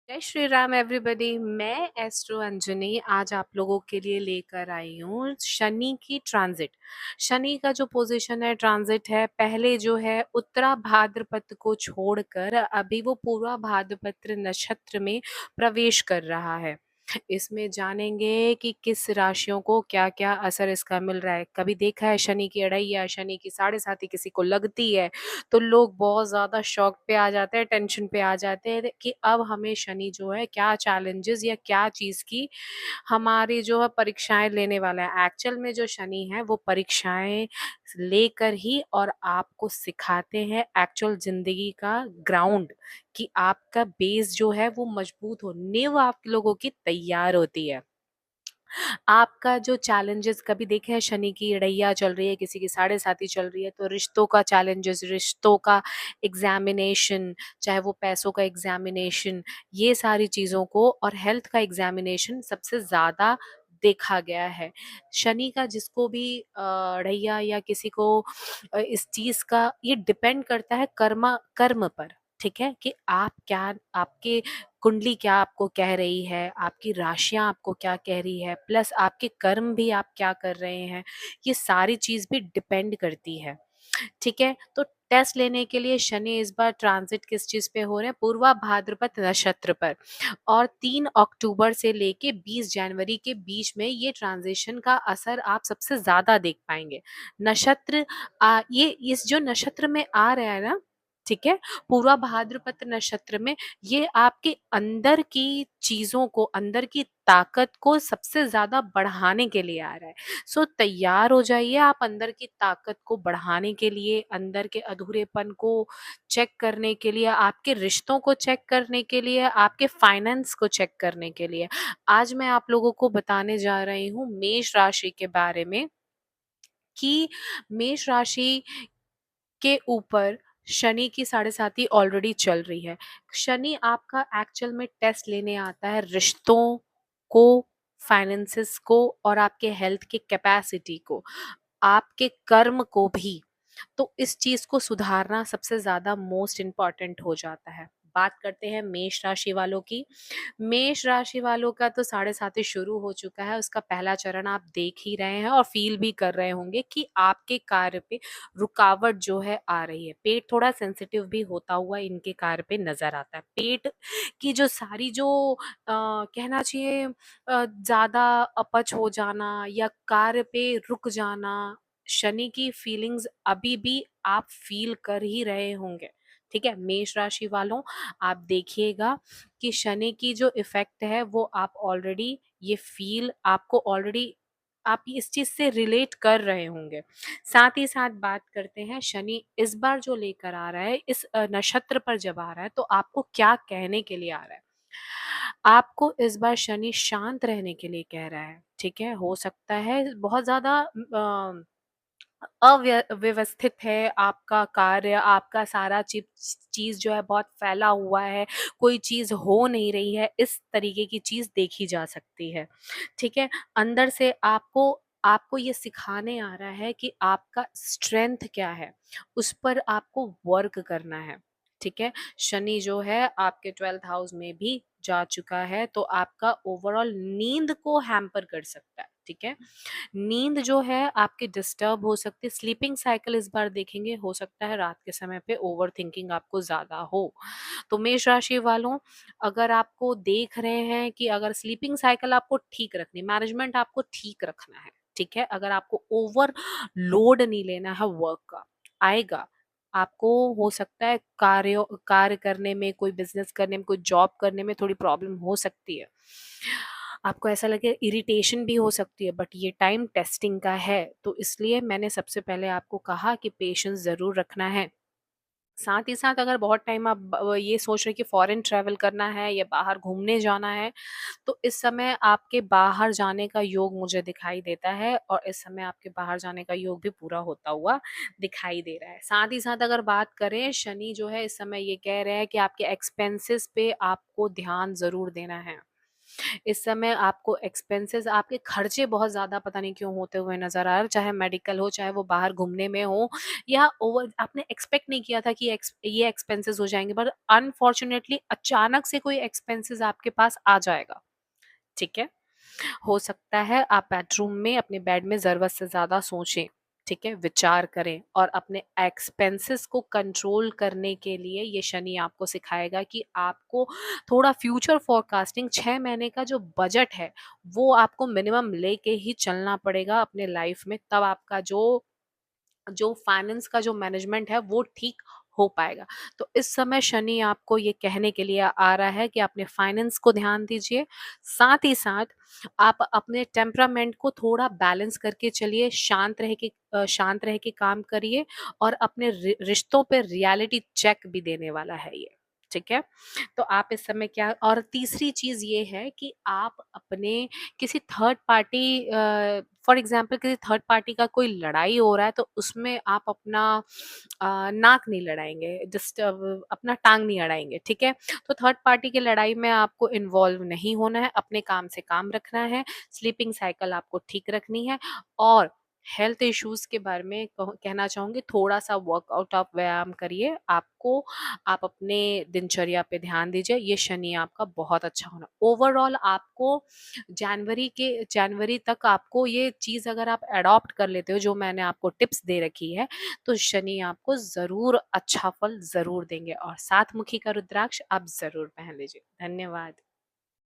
जय श्री राम एवरीबॉडी। मैं एस्ट्रो अंजनी आज आप लोगों के लिए लेकर आई हूँ शनि की ट्रांजिट। शनि का जो पोजीशन है, ट्रांजिट है, पहले जो है उत्तरा भाद्रपद को छोड़कर अभी वो पूर्वा भाद्रपद नक्षत्र में प्रवेश कर रहा है। इसमें जानेंगे कि किस राशियों को क्या क्या असर इसका मिल रहा है। कभी देखा है शनि की अड़ाई या शनि की साढ़े साती किसी को लगती है तो लोग बहुत ज़्यादा शॉक पे आ जाते हैं, टेंशन पे आ जाते हैं कि अब हमें शनि जो है क्या चैलेंजेस या क्या चीज़ की हमारी जो है परीक्षाएँ लेने वाला है। एक्चुअल में जो शनि है वो परीक्षाएँ लेकर ही और आपको सिखाते हैं एक्चुअल ज़िंदगी का ग्राउंड, कि आपका बेस जो है वो मजबूत हो, नींव आप लोगों की तैयार होती है। आपका जो चैलेंजेस कभी देखे हैं, शनि की ड़ैया चल रही है, किसी की साढ़े साती चल रही है, तो रिश्तों का चैलेंजेस, रिश्तों का एग्जामिनेशन, चाहे वो पैसों का एग्जामिनेशन, ये सारी चीज़ों को और हेल्थ का एग्जामिनेशन सबसे ज़्यादा देखा गया है। शनि का जिसको भी ड़ैया या किसी को इस चीज़ का ये डिपेंड करता है कर्म पर, ठीक है? कि आप क्या, आपके कुंडली क्या आपको कह रही है, आपकी राशियाँ आपको क्या कह रही है, प्लस आपके कर्म भी आप क्या कर रहे हैं, ये सारी चीज़ भी डिपेंड करती है, ठीक है? तो टेस्ट लेने के लिए शनि इस बार ट्रांजिट किस चीज़ पे हो रहे हैं? पूर्वा भाद्रपद नक्षत्र पर, और 3 अक्टूबर से लेके 20 जनवरी के बीच में ये ट्रांज़िशन का असर आप सबसे ज़्यादा देख पाएँगे। नक्षत्र ये इस जो नक्षत्र में आ रहा है ना, ठीक है? पूर्वा भाद्रपद नक्षत्र में ये आपके अंदर की चीज़ों को, अंदर की ताकत को सबसे ज़्यादा बढ़ाने के लिए आ रहा है। सो तैयार हो जाइए आप अंदर की ताकत को बढ़ाने के लिए, अंदर के अधूरेपन को चेक करने के लिए, आपके रिश्तों को चेक करने के लिए, आपके फाइनेंस को चेक करने के लिए। आज मैं आप लोगों को बताने जा रही हूँ मेष राशि के बारे में, कि मेष राशि के ऊपर शनि की साढ़े साती ऑलरेडी चल रही है। शनि आपका एक्चुअल में टेस्ट लेने आता है रिश्तों को, फाइनेंसेस को और आपके हेल्थ की कैपेसिटी को, आपके कर्म को भी। तो इस चीज़ को सुधारना सबसे ज़्यादा मोस्ट इम्पोर्टेंट हो जाता है। बात करते हैं मेष राशि वालों की। मेष राशि वालों का तो साढ़े साती शुरू हो चुका है, उसका पहला चरण आप देख ही रहे हैं और फ़ील भी कर रहे होंगे कि आपके कार्य पे रुकावट जो है आ रही है। पेट थोड़ा सेंसिटिव भी होता हुआ इनके कार्य पे नज़र आता है। पेट की जो सारी जो कहना चाहिए ज़्यादा अपच हो जाना या कार्य पे रुक जाना, शनि की फीलिंग्स अभी भी आप फ़ील कर ही रहे होंगे, ठीक है? मेष राशि वालों, आप देखिएगा कि शनि की जो इफ़ेक्ट है वो आप ऑलरेडी ये फ़ील, आपको ऑलरेडी आप इस चीज़ से रिलेट कर रहे होंगे। साथ ही साथ बात करते हैं शनि इस बार जो लेकर आ रहा है, इस नक्षत्र पर जब आ रहा है तो आपको क्या कहने के लिए आ रहा है? आपको इस बार शनि शांत रहने के लिए कह रहा है, ठीक है? हो सकता है बहुत ज़्यादा व्यवस्थित है आपका कार्य, आपका सारा चीज़ जो है बहुत फैला हुआ है, कोई चीज़ हो नहीं रही है, इस तरीके की चीज़ देखी जा सकती है, ठीक है? अंदर से आपको आपको ये सिखाने आ रहा है कि आपका स्ट्रेंथ क्या है, उस पर आपको वर्क करना है, ठीक है? शनि जो है आपके 12th हाउस में भी जा चुका है, तो आपका ओवरऑल नींद को हैम्पर कर सकता है, ठीक है? नींद जो है आपकी डिस्टर्ब हो सकती है, स्लीपिंग साइकिल इस बार देखेंगे, हो सकता है रात के समय पे ओवरथिंकिंग आपको ज़्यादा हो। तो मेष राशि वालों, अगर आपको देख रहे हैं कि अगर स्लीपिंग साइकिल आपको ठीक रखनी, मैनेजमेंट आपको ठीक रखना है, ठीक है? अगर आपको ओवर लोड नहीं लेना है वर्क का, आएगा। आपको हो सकता है कार्य करने में, कोई बिज़नेस करने में, कोई जॉब करने में थोड़ी प्रॉब्लम हो सकती है। आपको ऐसा लगे, इरिटेशन भी हो सकती है, बट ये टाइम टेस्टिंग का है, तो इसलिए मैंने सबसे पहले आपको कहा कि पेशेंस ज़रूर रखना है। साथ ही साथ अगर बहुत टाइम आप ये सोच रहे हैं कि फॉरेन ट्रैवल करना है या बाहर घूमने जाना है, तो इस समय आपके बाहर जाने का योग मुझे दिखाई देता है और इस समय आपके बाहर जाने का योग भी पूरा होता हुआ दिखाई दे रहा है। साथ ही साथ अगर बात करें, शनि जो है इस समय ये कह रहे हैं कि आपके एक्सपेंसेस पे आपको ध्यान ज़रूर देना है। इस समय आपको एक्सपेंसेस, आपके खर्चे बहुत ज़्यादा पता नहीं क्यों होते हुए नज़र आ रहे हैं, चाहे मेडिकल हो, चाहे वो बाहर घूमने में हो, या ओवर आपने एक्सपेक्ट नहीं किया था कि ये एक्सपेंसेस हो जाएँगे, पर अनफॉर्च्यूनेटली अचानक से कोई एक्सपेंसेस आपके पास आ जाएगा, ठीक है? हो सकता है आप बेडरूम में अपने बेड में ज़रूरत से ज़्यादा सोचें, ठीक है? विचार करें और अपने एक्सपेंसेस को कंट्रोल करने के लिए ये शनि आपको सिखाएगा कि आपको थोड़ा फ्यूचर फोरकास्टिंग, 6 महीने का जो बजट है, वो आपको मिनिमम लेके ही चलना पड़ेगा अपने लाइफ में, तब आपका जो जो फाइनेंस का जो मैनेजमेंट है वो ठीक हो पाएगा। तो इस समय शनि आपको ये कहने के लिए आ रहा है कि अपने फाइनेंस को ध्यान दीजिए, साथ ही साथ आप अपने टेम्परामेंट को थोड़ा बैलेंस करके चलिए, शांत रह के काम करिए, और अपने रिश्तों पे रियलिटी चेक भी देने वाला है ये, ठीक है? तो आप इस समय क्या, और तीसरी चीज़ ये है कि आप अपने किसी थर्ड पार्टी, फॉर एग्जाम्पल किसी थर्ड पार्टी का कोई लड़ाई हो रहा है, तो उसमें आप अपना नाक नहीं लड़ाएंगे, जस्ट अपना टांग नहीं अड़ाएंगे, ठीक है? तो थर्ड पार्टी की लड़ाई में आपको इन्वॉल्व नहीं होना है, अपने काम से काम रखना है, स्लीपिंग साइकिल आपको ठीक रखनी है, और हेल्थ इश्यूज के बारे में कहना चाहूंगी, थोड़ा सा वर्कआउट, आप व्यायाम करिए, आपको आप अपने दिनचर्या पे ध्यान दीजिए, ये शनि आपका बहुत अच्छा होना। ओवरऑल आपको जनवरी तक आपको ये चीज़ अगर आप अडॉप्ट कर लेते हो, जो मैंने आपको टिप्स दे रखी है, तो शनि आपको ज़रूर अच्छा फल ज़रूर देंगे, और सात मुखी का रुद्राक्ष आप ज़रूर पहन लीजिए। धन्यवाद।